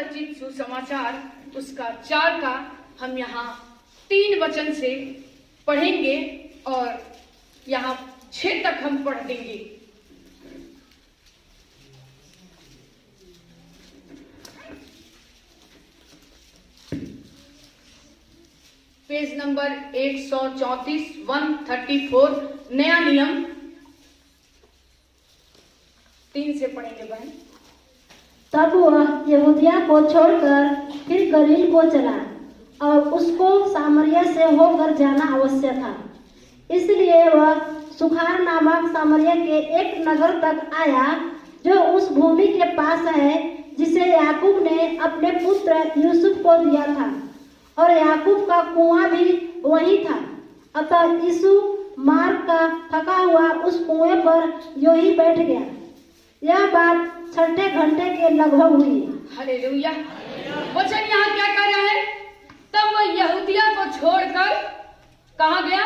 रचित सुसमाचार उसका 4 का हम यहाँ 3 वचन से पढ़ेंगे और यहाँ 6 तक हम पढ़ देंगे। पेज नंबर 134 134 नया नियम 3 से पढ़ेंगे बहन। तब वह यहूदिया को छोड़कर फिर गलील को चला और उसको सामरिया से होकर जाना आवश्यक था। इसलिए वह सुखार नामक सामरिया के एक नगर तक आया जो उस भूमि के पास है जिसे याकूब ने अपने पुत्र यूसुफ को दिया था, और याकूब का कुआं भी वही था। अतः यीशु मार्ग का थका हुआ उस कुएं पर यूं ही बैठ गया। यह बात 6 घंटे के लगभग हुई। हालेलुया। वचन यहाँ क्या कह रहा है? तब वह यहूदिया को छोड़कर कहाँ गया?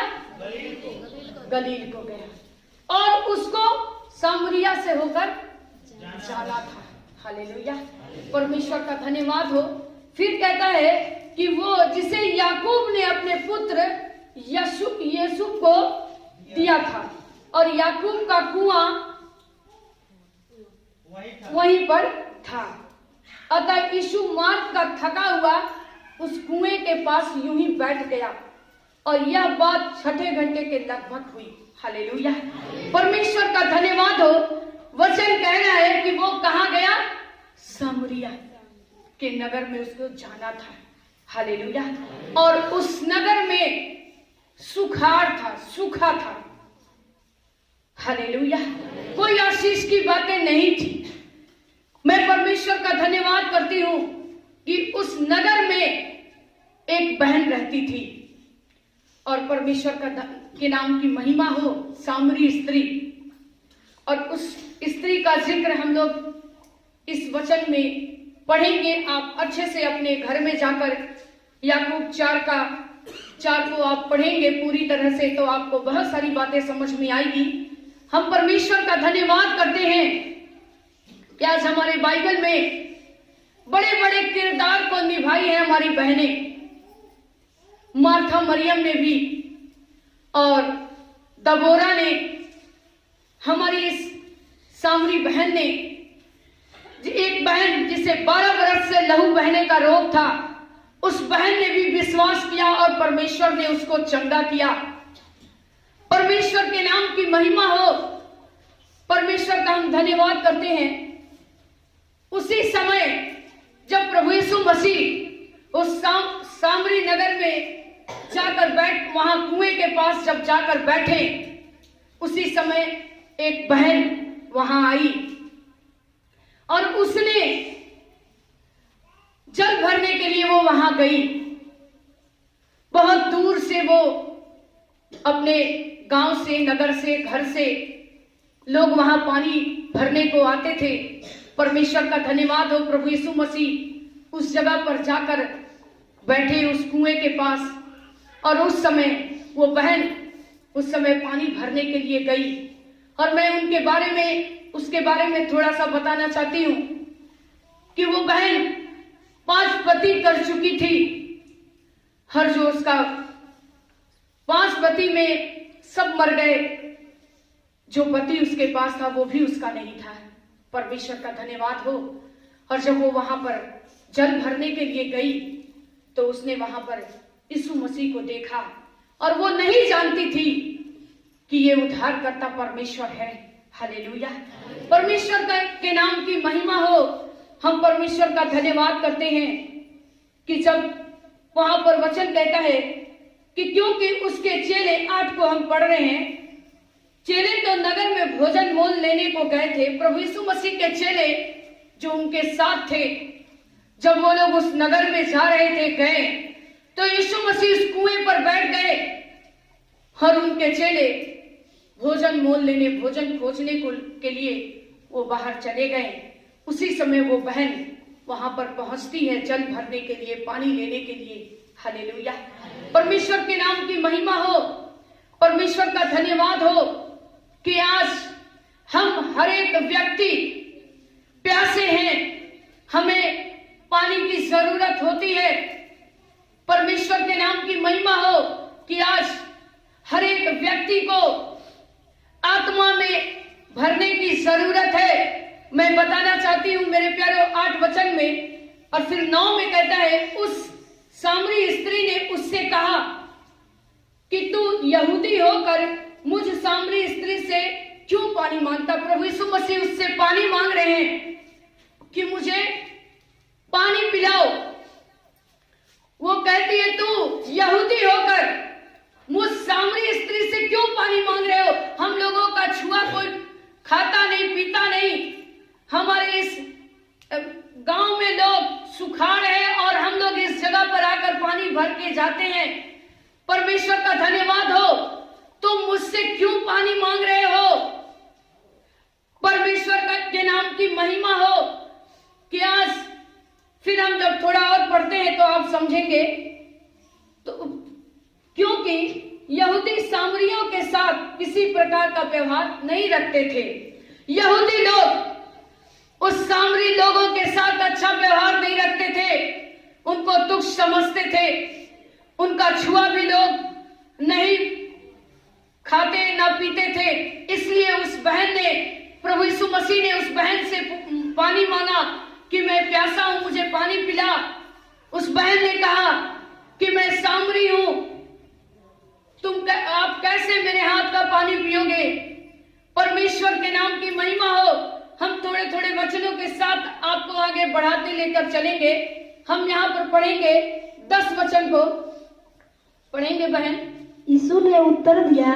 गलील को गया और उसको सामरिया से होकर जाना था। हालेलुया। परमेश्वर का धन्यवाद हो। फिर कहता है कि वो जिसे याकूब ने अपने पुत्र यीशु को दिया था, और याकूब का कुआं वहीं पर था। अतः यीशु मार्ग का थका हुआ उस कुएं के पास यूं ही बैठ गया और यह बात 6 घंटे के लगभग हुई। हालेलुया। परमेश्वर का धन्यवाद हो। वचन कह रहा है कि वो कहाँ गया? सामरिया के नगर में उसको जाना था। हालेलुया। और उस नगर में सुखाड़ था, सूखा था। हालेलुया। कोई आशीष की बातें नहीं थी। मैं परमेश्वर का धन्यवाद करती हूं कि उस नगर में एक बहन रहती थी, और परमेश्वर के नाम की महिमा हो। सामरी स्त्री, और उस स्त्री का जिक्र हम लोग इस वचन में पढ़ेंगे। आप अच्छे से अपने घर में जाकर याकूब 4 को आप पढ़ेंगे पूरी तरह से, तो आपको बहुत सारी बातें समझ में आएगी। हम परमेश्वर का धन्यवाद करते हैं कि आज हमारे बाइबल में बड़े बड़े किरदार को निभाई है हमारी बहनें। मार्था मरियम ने भी, और दबोरा ने, हमारी इस सामरी बहन ने, एक बहन जिसे 12 वर्ष से लहू बहने का रोग था, उस बहन ने भी विश्वास किया और परमेश्वर ने उसको चंगा किया। परमेश्वर के नाम की महिमा हो। परमेश्वर का हम धन्यवाद करते हैं। उसी समय जब प्रभु यीशु मसीह उस सामरी नगर में जाकर वहां कुएं के पास जब जाकर बैठे, उसी समय एक बहन वहां आई और उसने जल भरने के लिए वो वहां गई। बहुत दूर से वो अपने गांव से, नगर से, घर से लोग वहां पानी भरने को आते थे। परमेश्वर का धन्यवाद हो। प्रभु यीशु मसीह उस जगह पर जाकर बैठे उस कुएं के पास, और उस समय वो बहन उस समय पानी भरने के लिए गई। और मैं उसके बारे में थोड़ा सा बताना चाहती हूँ कि वो बहन 5 पति कर चुकी थी। हर जो उसका 5 पति में सब मर गए। जो पति उसके पास था वो भी उसका नहीं था। परमेश्वर का धन्यवाद हो। और जब वो वहां पर जल भरने के लिए गई तो उसने वहां पर यीशु मसीह को देखा, और वो नहीं जानती थी कि ये उद्धारकर्ता परमेश्वर है। हालेलुया। परमेश्वर के नाम की महिमा हो। हम परमेश्वर का धन्यवाद करते हैं कि जब वहां पर वचन कहता है कि क्योंकि उसके चेले 8 को हम पढ़ रहे हैं, चेले तो नगर में भोजन मोल लेने को गए थे। प्रभु यीशु मसीह के चेले जो उनके साथ थे, जब वो लोग उस नगर में जा रहे थे, गए तो यीशु मसीह उस कुएं पर बैठ गए और उनके चेले भोजन मोल लेने, भोजन खोजने के लिए वो बाहर चले गए। उसी समय वो बहन वहां पर पहुंचती है जल भरने के लिए, पानी लेने के लिए। हालेलुया। परमेश्वर के नाम की महिमा हो। परमेश्वर का धन्यवाद हो कि आज हम हर एक व्यक्ति प्यासे हैं। हमें पानी की जरूरत होती है। परमेश्वर के नाम की महिमा हो कि आज हर एक व्यक्ति को आत्मा में भरने की जरूरत है। मैं बताना चाहती हूं मेरे प्यारों 8 वचन में और फिर 9 में कहता है, उस सामरी स्त्री ने उससे कहा कि तू यहूदी होकर मुझ सामरी स्त्री से क्यों पानी मांगता। प्रभु यीशु मसीह उससे पानी मांग रहे हैं कि मुझे पानी पिलाओ। वो कहती है, तू यहूदी होकर मुझ सामरी स्त्री से क्यों पानी मांग रहे हो। हम लोगों का छुआ कोई खाता नहीं, पीता नहीं। हमारे इस गांव में लोग सुखाड़ है और हम लोग इस जगह पर आकर पानी भर के जाते हैं। परमेश्वर का धन्यवाद हो, तुम मुझसे क्यों पानी मांग रहे हो। परमेश्वर के नाम की महिमा हो कि आज फिर हम जब थोड़ा और पढ़ते हैं तो आप समझेंगे। तो क्योंकि यहूदी सामरियों के साथ किसी प्रकार का व्यवहार नहीं रखते थे। यहूदी लोग उस सामरी लोगों के साथ अच्छा व्यवहार नहीं रखते थे, उनको तुच्छ समझते थे। उनका छुआ भी लोग नहीं खाते ना पीते थे। इसलिए उस बहन ने, प्रभु यीशु मसीह ने उस बहन से पानी मांगा कि मैं प्यासा हूं, मुझे पानी पिला। उस बहन ने कहा कि मैं सामरी हूं, आप कैसे मेरे हाथ का पानी पियोगे। परमेश्वर के नाम की महिमा हो। हम थोड़े थोड़े वचनों के साथ आपको आगे बढ़ाते लेकर चलेंगे। हम यहाँ पर पढ़ेंगे 10 वचन को पढ़ेंगे बहन। यीशु ने उत्तर दिया,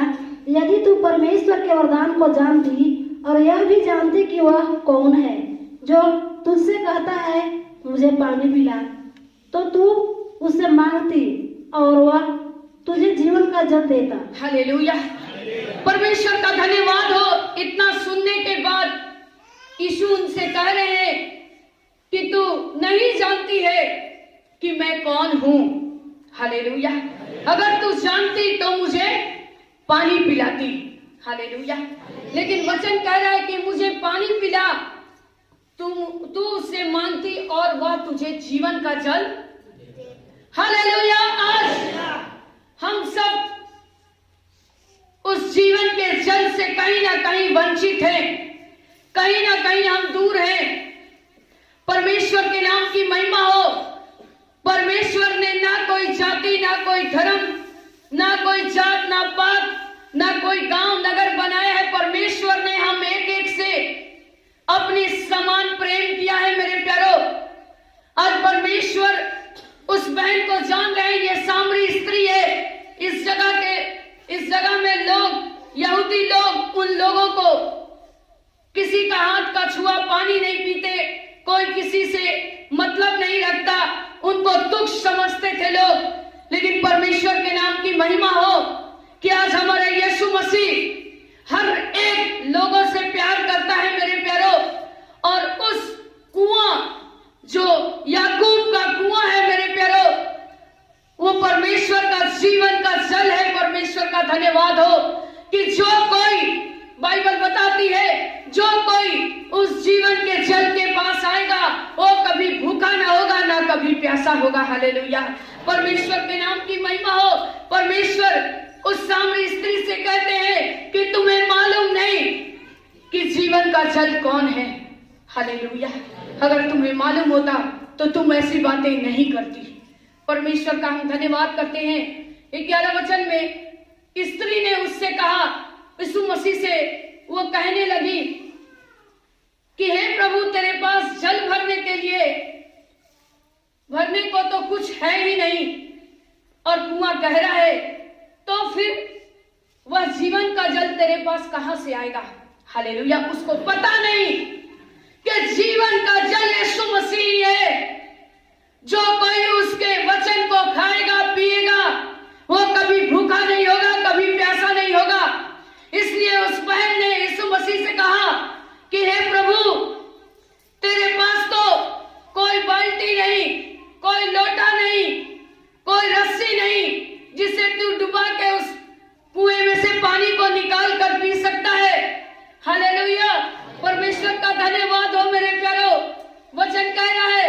यदि तू परमेश्वर के वरदान को जानती और यह भी जानती कि वह कौन है जो तुझसे कहता है मुझे पानी पिला, तो तू उससे मांगती और वह तुझे जीवन का जल देता। हालेलुया, परमेश्वर का धन्यवाद हो। इतना सुनने के बाद यीशु उनसे कह रहे हैं कि तू नहीं जानती है कि मैं कौन हूं। हालेलुया, अगर तू जानती तो मुझे पानी पिलाती। हालेलुया, लेकिन वचन कह रहा है कि मुझे पानी पिला। तू उससे मांगती और वह तुझे जीवन का जल। हालेलुया, आज हम सब उस जीवन के जल से कहीं ना कहीं वंचित हैं, कहीं ना कहीं हम दूर हैं। परमेश्वर के नाम की महिमा हो। परमेश्वर ने ना कोई जाति, ना कोई धर्म, ना कोई जात, ना पात, ना कोई गांव नगर बनाया है। परमेश्वर ने हम एक एक से अपनी समान प्रेम किया है। मेरे प्यारो, आज परमेश्वर उस बहन को जान रहे हैं, ये सामरी स्त्री है। इस जगह में लोग, यहूदी लोग, उन लोगों को किसी का हाथ का छुआ पानी नहीं पीते, कोई किसी से मतलब नहीं रखता, उनको तुच्छ समझते थे लोग। लेकिन परमेश्वर के नाम की महिमा हो कि आज हमारे यीशु मसीह हर एक लोगों से प्यार करता है मेरे प्यारो। और उस कुआं जो याकूब का कुआं है मेरे प्यारो, वो परमेश्वर का जीवन का जल है। परमेश्वर का धन्यवाद हो कि जो कोई, बाइबल बताती है, जो कोई उस जीवन के जल के पास आएगा वो कभी भूखा ना होगा, ना कभी प्यासा होगा। हालेलुया, परमेश्वर के नाम की महिमा हो। परमेश्वर उस सामरी स्त्री से कहते हैं कि तुम्हें मालूम नहीं कि जीवन का जल कौन है। हालेलुया, अगर तुम्हें मालूम होता तो तुम ऐसी बातें नहीं करती। परमेश्वर का हम धन्यवाद करते हैं। 11 वचन में स्त्री ने उससे कहा, यीशु मसीह से वो कहने लगी कि हे प्रभु, तेरे पास जल भरने को तो कुछ है ही नहीं और कुआं गहरा है, तो फिर वह जीवन का जल तेरे पास कहां से आएगा। हालेलुया, उसको पता नहीं कि जीवन का जल यीशु मसीह है। जो कोई उसके वचन को खाएगा, पिएगा, वो कभी भूखा नहीं होगा, कभी प्यासा नहीं होगा। इसलिए उस बहन ने यीशु मसीह से कहा कि हे प्रभु, तेरे पास तो कोई बाल्टी नहीं, कोई लोटा नहीं, कोई रस्सी नहीं जिसे तू डुबा के उस कुएं में से पानी को निकाल कर पी सकता है। हालेलुया, परमेश्वर का धन्यवाद हो मेरे प्यारो। वचन कह रहा है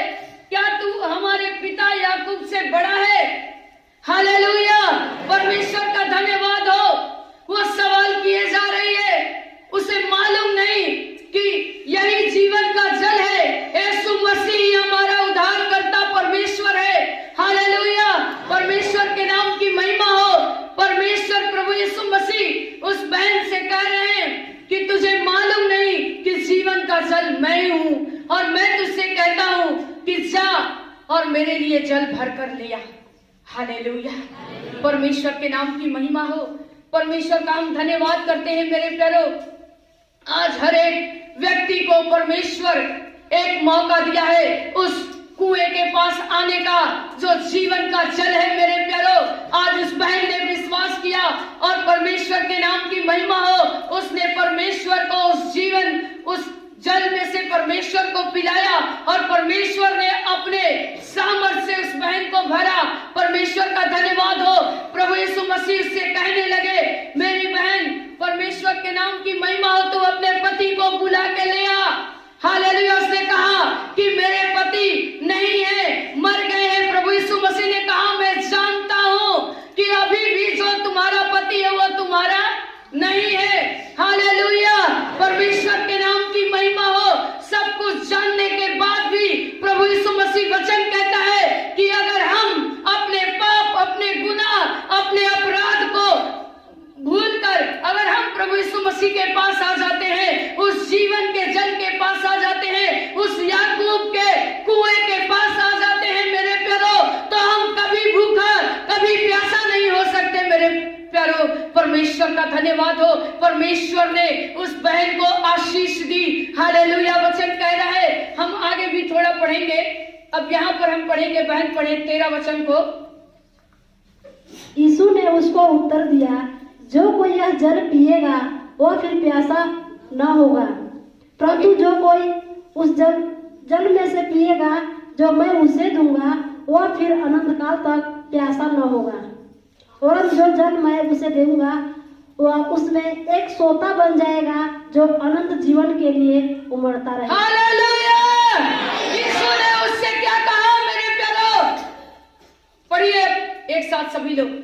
और मेरे लिए जल भर कर लिया। हालेलुया, परमेश्वर के नाम की महिमा हो। परमेश्वर का हम धन्यवाद करते हैं मेरे प्यारो। आज हर एक व्यक्ति को परमेश्वर एक मौका दिया है उस कुएं के पास आने का जो जीवन का जल है मेरे प्यारो। आज उस बहन ने विश्वास किया और परमेश्वर के नाम की महिमा हो, उसने परमेश्वर को उस जीवन उस जल में से परमेश्वर को पिलाया और परमेश्वर ने अपने सामर्थ्य से उस बहन को भरा। परमेश्वर का धन्यवाद हो। प्रभु यीशु मसीह से कहने लगे, मेरी बहन परमेश्वर के नाम की महिमा हो, तू अपने पति को बुला के ले आ। हालेलुया। उसने कहा कि मेरे पति नहीं है, मर गए हैं। प्रभु यीशु मसीह ने कहा, मैं जानता हूं कि अभी भी जो तुम्हारा पति है वो तुम्हारा नहीं है। हालेलुया, परमेश्वर के नाम की महिमा हो। सब कुछ जानने के बाद भी प्रभु यीशु मसीह वचन कहता है कि अगर हम अपने पाप, अपने गुनाह, अपने अपराध को भूलकर अगर हम प्रभु यीशु मसीह के पास आ जाते हैं, उस जीवन के जल के पास आ जाते हैं, उस याकूब के कुएं के पास आ जाते हैं मेरे प्यारो, तो हम कभी भूखा कभी प्यासा नहीं हो सकते मेरे प्यारो। परमेश्वर का धन्यवाद हो। परमेश्वर ने उस बहन को आशीष दी। हालेलुया, वचन कह रहा है। हम आगे भी थोड़ा पढ़ेंगे। अब यहाँ पर हम पढ़ेंगे, बहन पढ़े 13 वचन को। यीशु ने उसको उत्तर दिया, जो कोई यह जल पिएगा वह फिर प्यासा न होगा, परंतु जो कोई उस जल में से पिएगा जो मैं उसे दूंगा वह फिर अनंत काल तक प्यासा न होगा। और जो जल मैं उसे दूंगा वह उसमें एक सोता बन जाएगा जो अनंत जीवन के लिए उमड़ता रहे। हालेलुया। यीशु ने उससे क्या कहा मेरे प्यारो? पढ़िए एक साथ सभी लोग।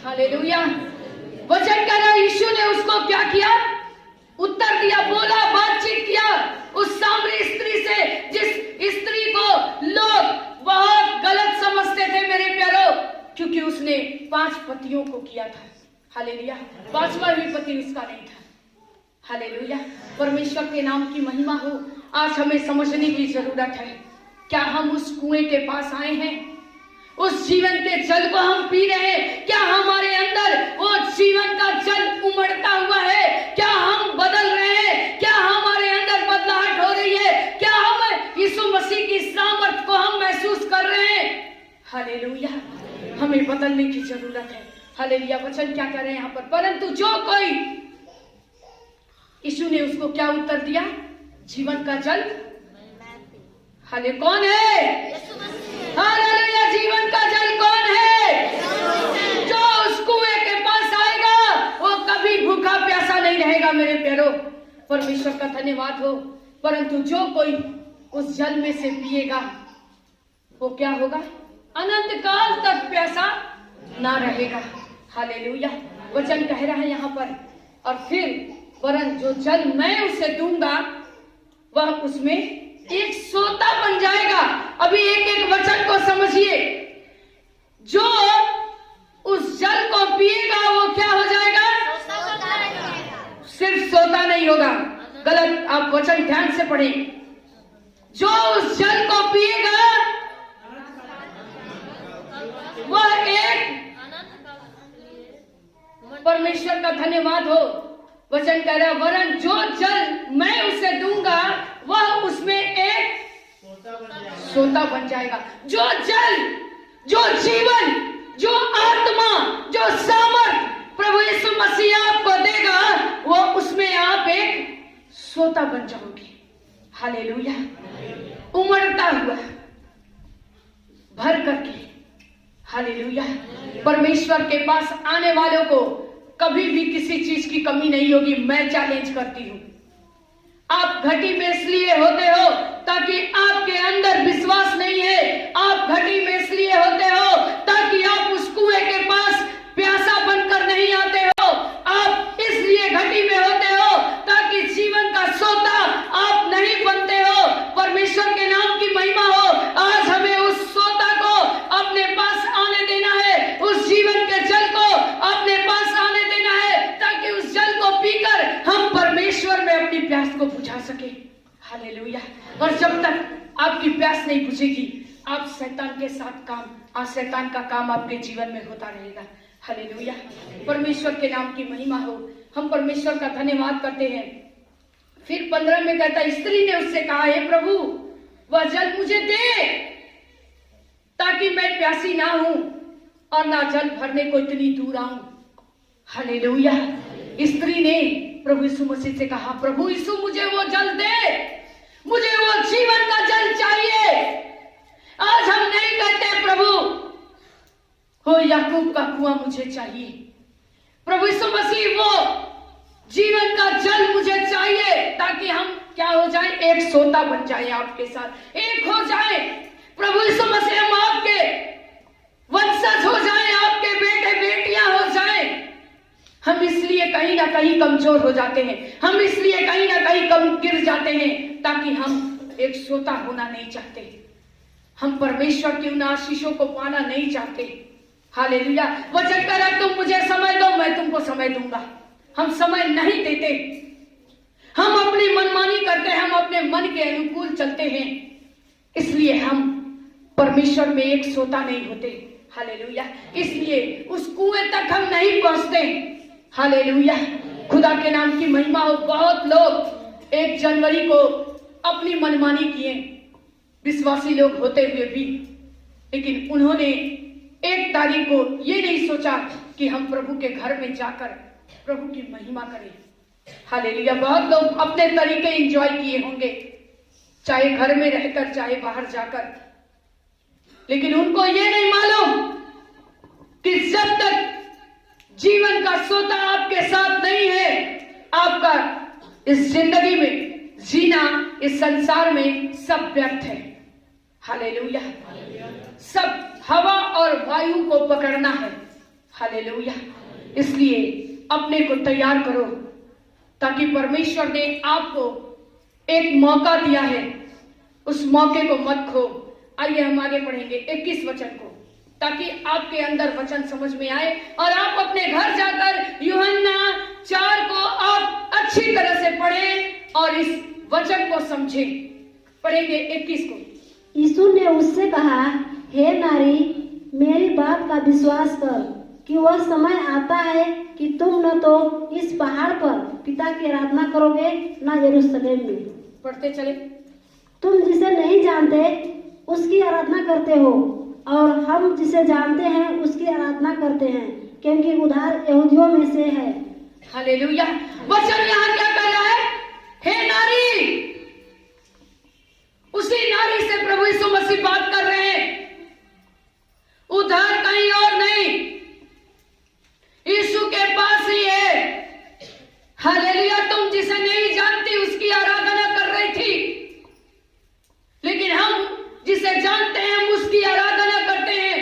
हालेलुया। वचन कह रहा, यीशु ने उसको क्या किया? उत्तर दिया, बोला, बातचीत किया उस सामरी स्त्री से, जिस स्त्री को लोग बहुत गलत समझते थे मेरे प्यारो, क्योंकि उसने 5 पतियों को किया था। हालेलुया, 5वां भी पति उसका नहीं था। हालेलुया, परमेश्वर के नाम की महिमा हो। आज हमें समझने की जरूरत है, क्या हम उस कुएं के पास आए हैं? उस जीवन के जल को हम पी रहे हैं? क्या हमारे अंदर वो जीवन का जल उमड़ता हुआ है? क्या हम बदल रहे हैं? क्या हमारे अंदर बदलाहट हो रही है? क्या हम यीशु मसीह की सामर्थ को हम महसूस कर रहे हैं? हालेलुया, हमें बदलने की जरूरत है। हालेलुया, वचन क्या कह रहे हैं यहाँ पर? परंतु जो कोई, यीशु ने उसको क्या उत्तर दिया? जीवन का जल। हाले कौन है? हालेलुया, जीवन का जल कौन है? जो उस कुएं के पास आएगा वो कभी भूखा प्यासा नहीं रहेगा मेरे प्यारो। परमेश्वर का धन्यवाद हो। परंतु जो कोई उस जल में से पिएगा वो क्या होगा? अनंत काल तक प्यासा ना रहेगा। हालेलुया, वचन कह रहा है यहाँ पर। और फिर वरन जो जल मैं उसे दूंगा वह उसमें एक सोता बन जाएगा। अभी एक एक वचन को समझिए। जो उस जल को पिएगा वो क्या हो जाएगा? सिर्फ सोता नहीं होगा, गलत, आप वचन ध्यान से पढ़ें। जो उस जल को पिएगा वह एक, परमेश्वर का धन्यवाद हो। वचन कह रहा, वरन जो जल मैं उसे दूंगा वह उसमें एक सोता बन जाएगा। जो जल, जो जीवन, जो आत्मा, जो सामर्थ प्रभु यीशु मसीह आपको देगा वो उसमें आप एक सोता बन जाओगे। हालेलुया, उमड़ता हुआ, भर करके। हालेलुया, परमेश्वर के पास आने वालों को कभी भी किसी चीज की कमी नहीं होगी। मैं चैलेंज करती हूं, आप घटी में इसलिए होते हो ताकि आपके अंदर विश्वास नहीं है। आप घटी में इसलिए होते हो ताकि आप उस कुएं के पास प्यासा बनकर नहीं आते हो। आप इसलिए घटी में होते हो ताकि जीवन का सोता आप नहीं बनते हो। परमेश्वर के हालेलुया। और जब तक आपकी प्यास नहीं बुझेगी, आप शैतान के साथ शैतान का काम आपके जीवन में होता रहेगा। हालेलुया। परमेश्वर के नाम की महिमा हो। हम परमेश्वर का धन्यवाद करते हैं। फिर 15 में कहता, स्त्री ने उससे कहा, हे प्रभु, वह जल मुझे दे ताकि मैं प्यासी ना हूं और ना जल भरने को इतनी दूर आऊं। हालेलुया। स्त्री ने प्रभु यीशु मसीह से कहा, प्रभु यीशु, मुझे वो जल दे, मुझे वो जीवन का जल चाहिए। आज हम नहीं कहते प्रभु हो याकूब का कुआं मुझे चाहिए। प्रभु यीशु मसीह, वो जीवन का जल मुझे चाहिए ताकि हम क्या हो जाए, एक सोता बन जाए, आपके साथ एक हो जाए। प्रभु यीशु मसीह, हम आपके वंशज हो जाए, आपके बेटे बेटियां हो जाए। हम इसलिए कहीं ना कहीं कमजोर हो जाते हैं, हम इसलिए कहीं ना कहीं कम गिर जाते हैं ताकि हम एक सोता होना नहीं चाहते, हम परमेश्वर की उन आशीषों को पाना नहीं चाहते। हालेलुया। वचन कह रहा, तुम मुझे समय दो, मैं तुमको समय दूंगा। हम समय नहीं देते, हम अपनी मनमानी करते हैं, हम अपने मन के अनुकूल चलते हैं, इसलिए हम परमेश्वर में एक सोता नहीं होते। हालेलुया। इसलिए उस कुएं तक हम नहीं पहुंचते। हालेलुया। खुदा के नाम की महिमा हो। बहुत लोग 1 जनवरी को अपनी मनमानी किए, विश्वासी लोग होते हुए भी, लेकिन उन्होंने 1 तारीख को ये नहीं सोचा कि हम प्रभु के घर में जाकर प्रभु की महिमा करें। हालेलुया। बहुत लोग अपने तरीके एंजॉय किए होंगे, चाहे घर में रहकर चाहे बाहर जाकर, लेकिन उनको ये नहीं मालूम कि जब तक जीवन का सोता आपके साथ नहीं है, आपका इस जिंदगी में जीना, इस संसार में सब व्यर्थ है। हालेलुया। सब हवा और वायु को पकड़ना है। हालेलुया। इसलिए अपने को तैयार करो, ताकि परमेश्वर ने आपको एक मौका दिया है, उस मौके को मत खो। आइए हम आगे पढ़ेंगे 21 वचन को, ताकि आपके अंदर वचन समझ में आए और आप अपने घर जाकर यूहन्ना 4 को आप अच्छी तरह से पढ़ें और इस वचन को समझें। पढ़ेंगे 21 को। यीशु ने उससे कहा, हे नारी, मेरी बात का विश्वास कर कि वह समय आता है कि तुम न तो इस पहाड़ पर पिता की आराधना करोगे, न यरूशलेम में। पढ़ते चले। तुम जिसे नहीं जानते उसकी आराधना करते हो, और हम जिसे जानते हैं उसकी आराधना करते हैं, क्योंकि उद्धार यहूदियों में से है। हालेलुया। वचन यहाँ क्या कर रहा है? हे नारी, उसी नारी से प्रभु यीशु मसीह बात कर रहे हैं। उद्धार कहीं और नहीं, यीशु के पास ही है। हालेलुया। तुम जिसे नहीं जानती उसकी आराधना कर रही थी, लेकिन हम जिसे जानते हैं हम उसकी आराधना करते हैं।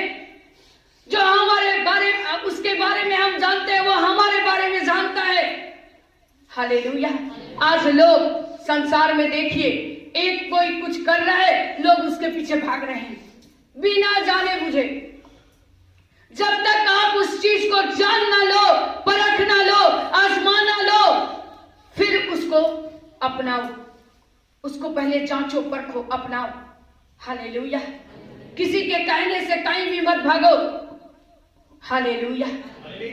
जो हमारे बारे उसके बारे में हम जानते हैं, वो हमारे बारे में जानता है। हालेलुया। आज लोग संसार में देखिए, एक कोई कुछ कर रहा है, लोग उसके पीछे भाग रहे हैं बिना जाने बुझे। जब तक आप उस चीज को जान ना लो, परख ना लो, आजमा ना लो, फिर उसको अपनाओ। उसको पहले जांचो, परखो, अपनाओ। हालेलुया। किसी के कहने से कहीं भी मत भागो। हालेलुया।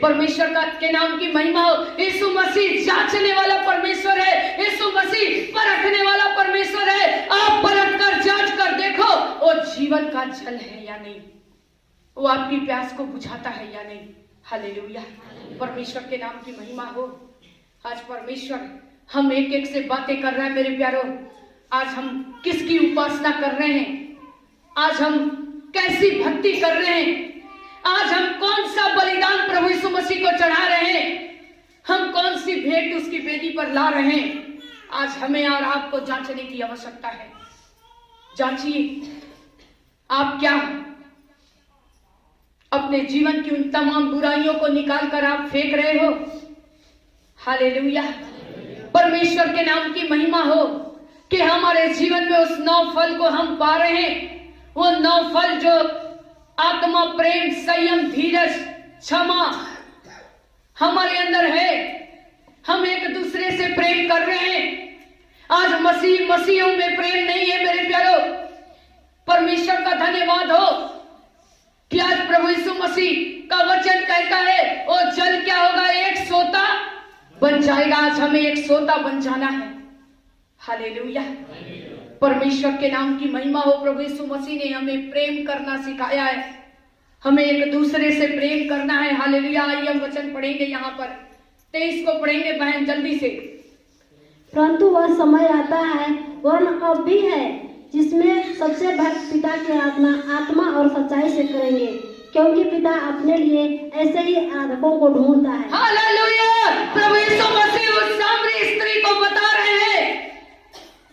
परमेश्वर का के नाम की महिमा हो। यीशु मसीह जांचने वाला परमेश्वर है, यीशु मसीह परखने वाला परमेश्वर है। आप परख कर जांच कर देखो, वो जीवन का जल है या नहीं, वो आपकी प्यास को बुझाता है या नहीं। हालेलुया। परमेश्वर के नाम की महिमा हो। आज परमेश्वर हम एक एक से बातें कर रहा है मेरे प्यारों। आज हम किसकी उपासना कर रहे हैं, आज हम कैसी भक्ति कर रहे हैं, आज हम कौन सा बलिदान प्रभु यीशु मसीह को चढ़ा रहे हैं, हम कौन सी भेंट उसकी वेदी पर ला रहे हैं। आज हमें और आपको जांचने की आवश्यकता है। जांचिए आप क्या अपने जीवन की उन तमाम बुराइयों को निकाल कर आप फेंक रहे हो। हालेलुया। परमेश्वर के नाम की महिमा हो कि हमारे जीवन में उस 9 फल को हम पा रहे हैं। वो 9 फल जो आत्मा, प्रेम, संयम, धीरज, क्षमा हमारे अंदर है। हम एक दूसरे से प्रेम कर रहे हैं, आज मसीहों में प्रेम नहीं है मेरे प्यारो। परमेश्वर का धन्यवाद हो कि आज प्रभु यीशु मसीह का वचन कहता है और जल क्या होगा, एक सोता बन जाएगा। आज हमें एक सोता बन जाना है। हालेलुया, परमेश्वर के नाम की महिमा हो। प्रभु यीशु मसीह ने हमें प्रेम करना सिखाया है, हमें एक दूसरे से प्रेम करना है। हालेलुया, आइए हम वचन पढ़ेंगे यहाँ पर 23 को पढ़ेंगे बहन जल्दी से। परंतु वह समय आता है, वरन अब भी है, जिसमें सबसे भक्त पिता की आत्मा और सच्चाई से करेंगे, क्योंकि पिता अपने लिए ऐसे ही आराधकों को ढूंढता है। हालेलुया, प्रभु यीशु मसीह उस सामरी स्त्री को बता रहे हैं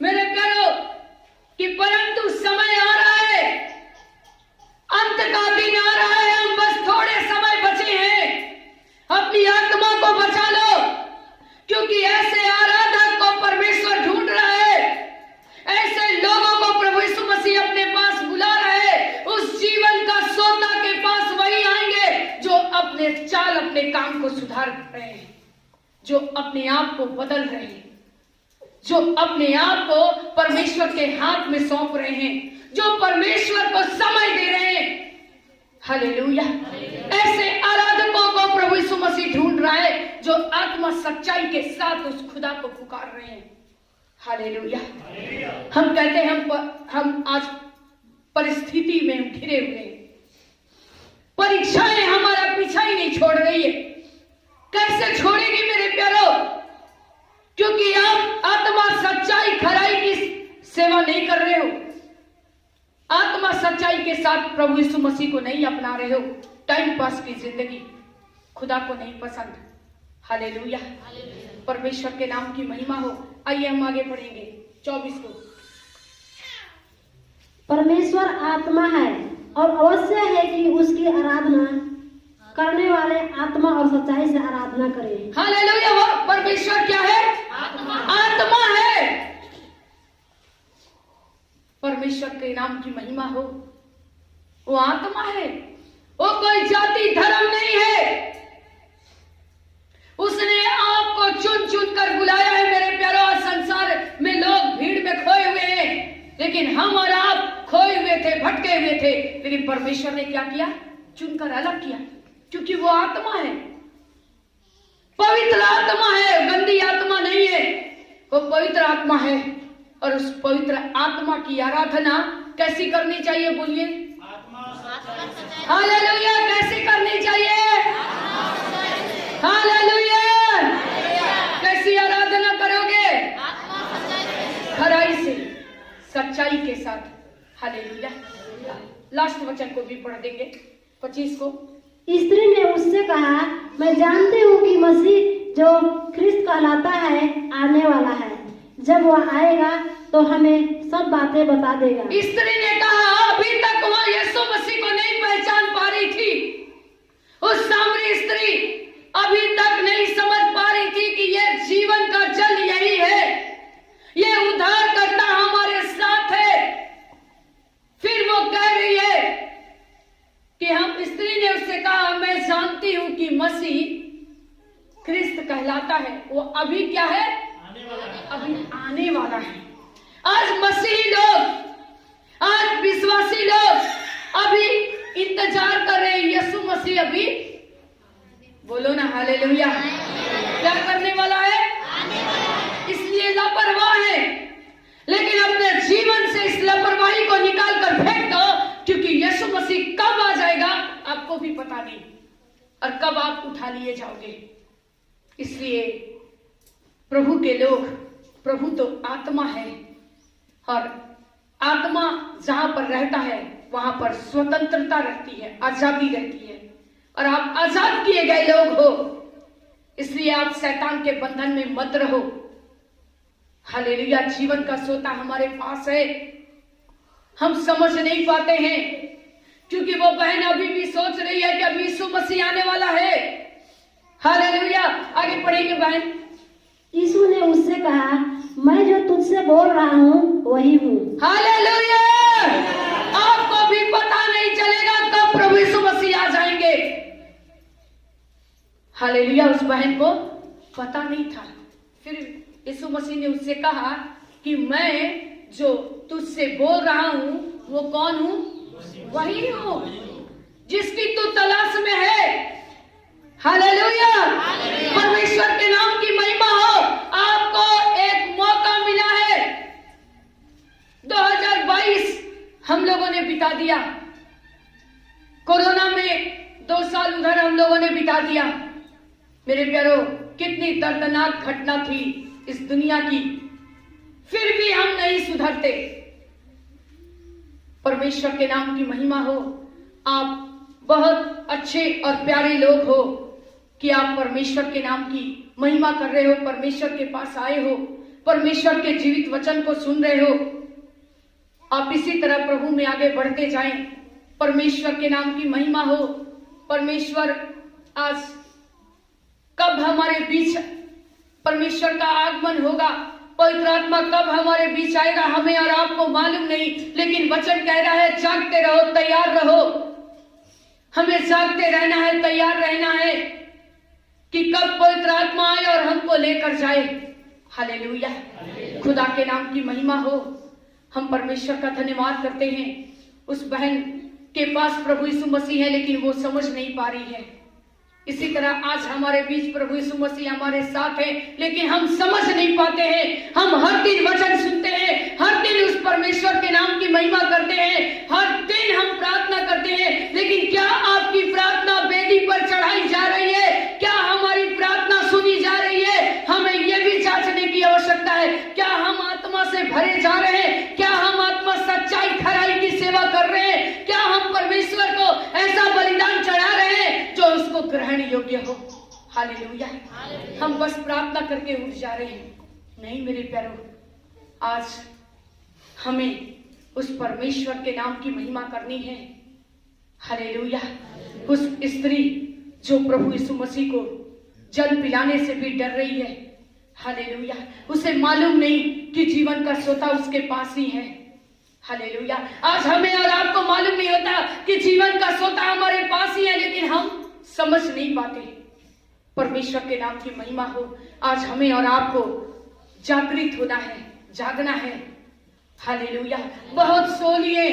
मेरे प्यारो कि परंतु समय आ रहा है, अंत का दिन आ रहा है, हम बस थोड़े समय बचे हैं, अपनी आत्मा को बचा लो, क्योंकि ऐसे आराधक को परमेश्वर ढूंढ रहा है, ऐसे लोगों को प्रभु यीशु मसीह अपने पास बुला रहा है। उस जीवन का सोता के पास वही आएंगे जो अपने चाल अपने काम को सुधार रहे हैं, जो अपने आप को बदल रहे हैं, जो अपने आप को परमेश्वर के हाथ में सौंप रहे हैं, जो परमेश्वर को समय दे रहे हैं। हालेलुया, ऐसे आराधकों को प्रभु यीशु मसीह ढूंढ रहा है जो आत्मा सच्चाई के साथ उस खुदा को पुकार रहे हैं। हालेलुया, हम कहते हैं हम आज परिस्थिति में घिरे हुए हैं, परीक्षाएं हमारा पीछा ही नहीं छोड़ रही है। कैसे छोड़ेगी मेरे प्यारो, क्योंकि आप आत्मा सच्चाई खराई की सेवा नहीं कर रहे हो, आत्मा सच्चाई के साथ प्रभु यीशु मसीह को नहीं अपना रहे हो, टाइम पास की जिंदगी खुदा को नहीं पसंद। हालेलुया, परमेश्वर के नाम की महिमा हो। आइए हम आगे पढ़ेंगे 24 को। परमेश्वर आत्मा है और अवश्य है कि उसकी आराधना करने वाले आत्मा और सच्चाई से आराधना करें। हालेलुया, वो परमेश्वर क्या है? आत्मा है। परमेश्वर के नाम की महिमा हो। वो आत्मा है, वो कोई जाति धर्म नहीं है। उसने आपको चुन चुन कर बुलाया है मेरे प्यारों। संसार में लोग भीड़ में खोए हुए हैं, लेकिन हम और आप खोए हुए थे, भटके हुए थे, लेकिन परमेश्वर ने क्या किया? चुनकर अलग किया, क्योंकि वो आत्मा है, पवित्र आत्मा है, गंदी आत्मा नहीं है, वो पवित्र आत्मा है। और उस पवित्र आत्मा की आराधना कैसी करनी चाहिए? बोलिए, हालेलुया, कैसी करनी चाहिए? हालेलुया, कैसी आराधना करोगे? खराई से, सच्चाई के साथ। हालेलुया, लास्ट वचन को भी पढ़ देंगे 25 को। स्त्री ने उससे कहा, मैं जानती हूँ कि मसीह जो ख्रिस्त कहलाता है आने वाला है, जब वह आएगा तो हमें सब बातें बता देगा। स्त्री ने कहा, अभी तक वह यीशु मसीह को नहीं पहचान पा रही थी। उस सामरी स्त्री अभी तक नहीं समझ पा रही थी कि यह जीवन का जल यही है, ये उद्धार करता हमारे साथ है। फिर वो कह रही है कि स्त्री ने उससे कहा, मैं जानती हूं कि मसीह ख्रिस्त कहलाता है, वो अभी क्या है? अभी आने वाला है। आज मसीही लोग, आज विश्वासी लोग अभी इंतजार कर रहे हैं, यीशु मसीह अभी, बोलो ना हालेलुया, क्या करने वाला है? इसलिए लापरवाह है, लेकिन अपने जीवन से इस लापरवाही को निकाल कर फेंक दो, क्योंकि यीशु मसीह कब आ जाएगा आपको भी पता नहीं, और कब आप उठा लिए जाओगे। इसलिए प्रभु के लोग, प्रभु तो आत्मा है, और आत्मा जहां पर रहता है वहां पर स्वतंत्रता रहती है, आजादी रहती है, और आप आजाद किए गए लोग हो। इसलिए आप शैतान के बंधन में मत रहो। हालेलुया, जीवन का सोता हमारे पास है, हम समझ नहीं पाते हैं, क्योंकि वो बहन अभी भी सोच रही है कि अभी यीशु मसीह आने वाला है। हालेलुया, आगे पढ़ेंगे बहन। यीशु ने उससे कहा, मैं जो तुझसे बोल रहा हूँ वही हूँ। हालेलुया, आपको भी पता नहीं चलेगा कब प्रभु यीशु मसीह आ जाएंगे। हालेलुया, उस बहन को पता नहीं था। फिर यीशु मसीह ने उससे कहा कि मैं जो तुझसे बोल रहा हूं वो कौन हूं? वही हूं जिसकी तू तलाश में है। हालेलुया, परमेश्वर के नाम की महिमा हो। आपको एक मौका मिला है। 2022 हम लोगों ने बिता दिया, कोरोना में 2 साल उधर हम लोगों ने बिता दिया। मेरे प्यारो, कितनी दर्दनाक घटना थी इस दुनिया की, फिर भी हम नहीं सुधरते। परमेश्वर के नाम की महिमा हो। आप बहुत अच्छे और प्यारे लोग हो कि आप परमेश्वर के नाम की महिमा कर रहे हो, परमेश्वर के पास आए हो, परमेश्वर के जीवित वचन को सुन रहे हो। आप इसी तरह प्रभु में आगे बढ़ते जाएं। परमेश्वर के नाम की महिमा हो। परमेश्वर आज कब हमारे बीच परमेश्वर का आगमन होगा, पवित्र आत्मा कब हमारे बीच आएगा, हमें और आपको मालूम नहीं, लेकिन वचन कह रहा है जागते रहो, तैयार रहो। हमें जागते रहना है, तैयार रहना है कि कब पवित्र आत्मा आए और हमको लेकर जाए। हालेलुया, खुदा के नाम की महिमा हो। हम परमेश्वर का धन्यवाद करते हैं। उस बहन के पास प्रभु यीशु मसीह है लेकिन वो समझ नहीं पा रही है। इसी तरह आज हमारे बीच प्रभु यीशु मसीह हमारे साथ है लेकिन हम समझ नहीं पाते हैं। हम हर दिन वचन सुनते हैं, हर दिन उस परमेश्वर के नाम की महिमा करते हैं, हर दिन हम प्रार्थना करते हैं, लेकिन क्या आपकी प्रार्थना वेदी पर चढ़ाई जा रही है? क्या हमारी प्रार्थना सुनी जा रही है? हमें यह भी जांचने की आवश्यकता है, क्या हम आत्मा से भरे जा रहे हैं? क्या हम आत्मा सच्चाई खराई की सेवा कर रहे हैं? क्या हम परमेश्वर को ऐसा बलिदान चढ़ा रहे हैं जो उसको ग्रहण योग्य हो? हालेलुया। हम बस प्रार्थना करके उठ जा रहे हैं? नहीं मेरे प्यारो, आज हमें उस परमेश्वर के नाम की महिमा करनी है। हालेलुया। उस स्त्री जो प्रभु यीशु मसीह को जल पिलाने से भी डर रही है। हालेलुया। उसे मालूम नहीं कि जीवन का सोता उसके पास ही है। हालेलुया। आज हमें और आपको मालूम नहीं होता कि जीवन का सोता हमारे पास ही है, लेकिन हम समझ नहीं पाते। परमेश्वर के नाम की महिमा हो। आज हमें और आपको जागृत होना है, जागना है। हालेलुया। बहुत सो लिए,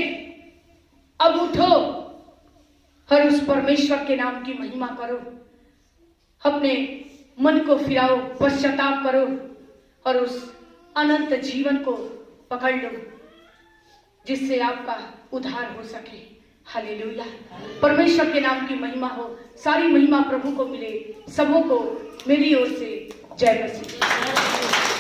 अब उठो और उस परमेश्वर के नाम की महिमा करो। अपने मन को फिराओ, पश्चाताप करो और उस अनंत जीवन को पकड़ लो जिससे आपका उद्धार हो सके। हालेलुया। परमेश्वर के नाम की महिमा हो। सारी महिमा प्रभु को मिले। सबों को मेरी ओर से जय मसीह।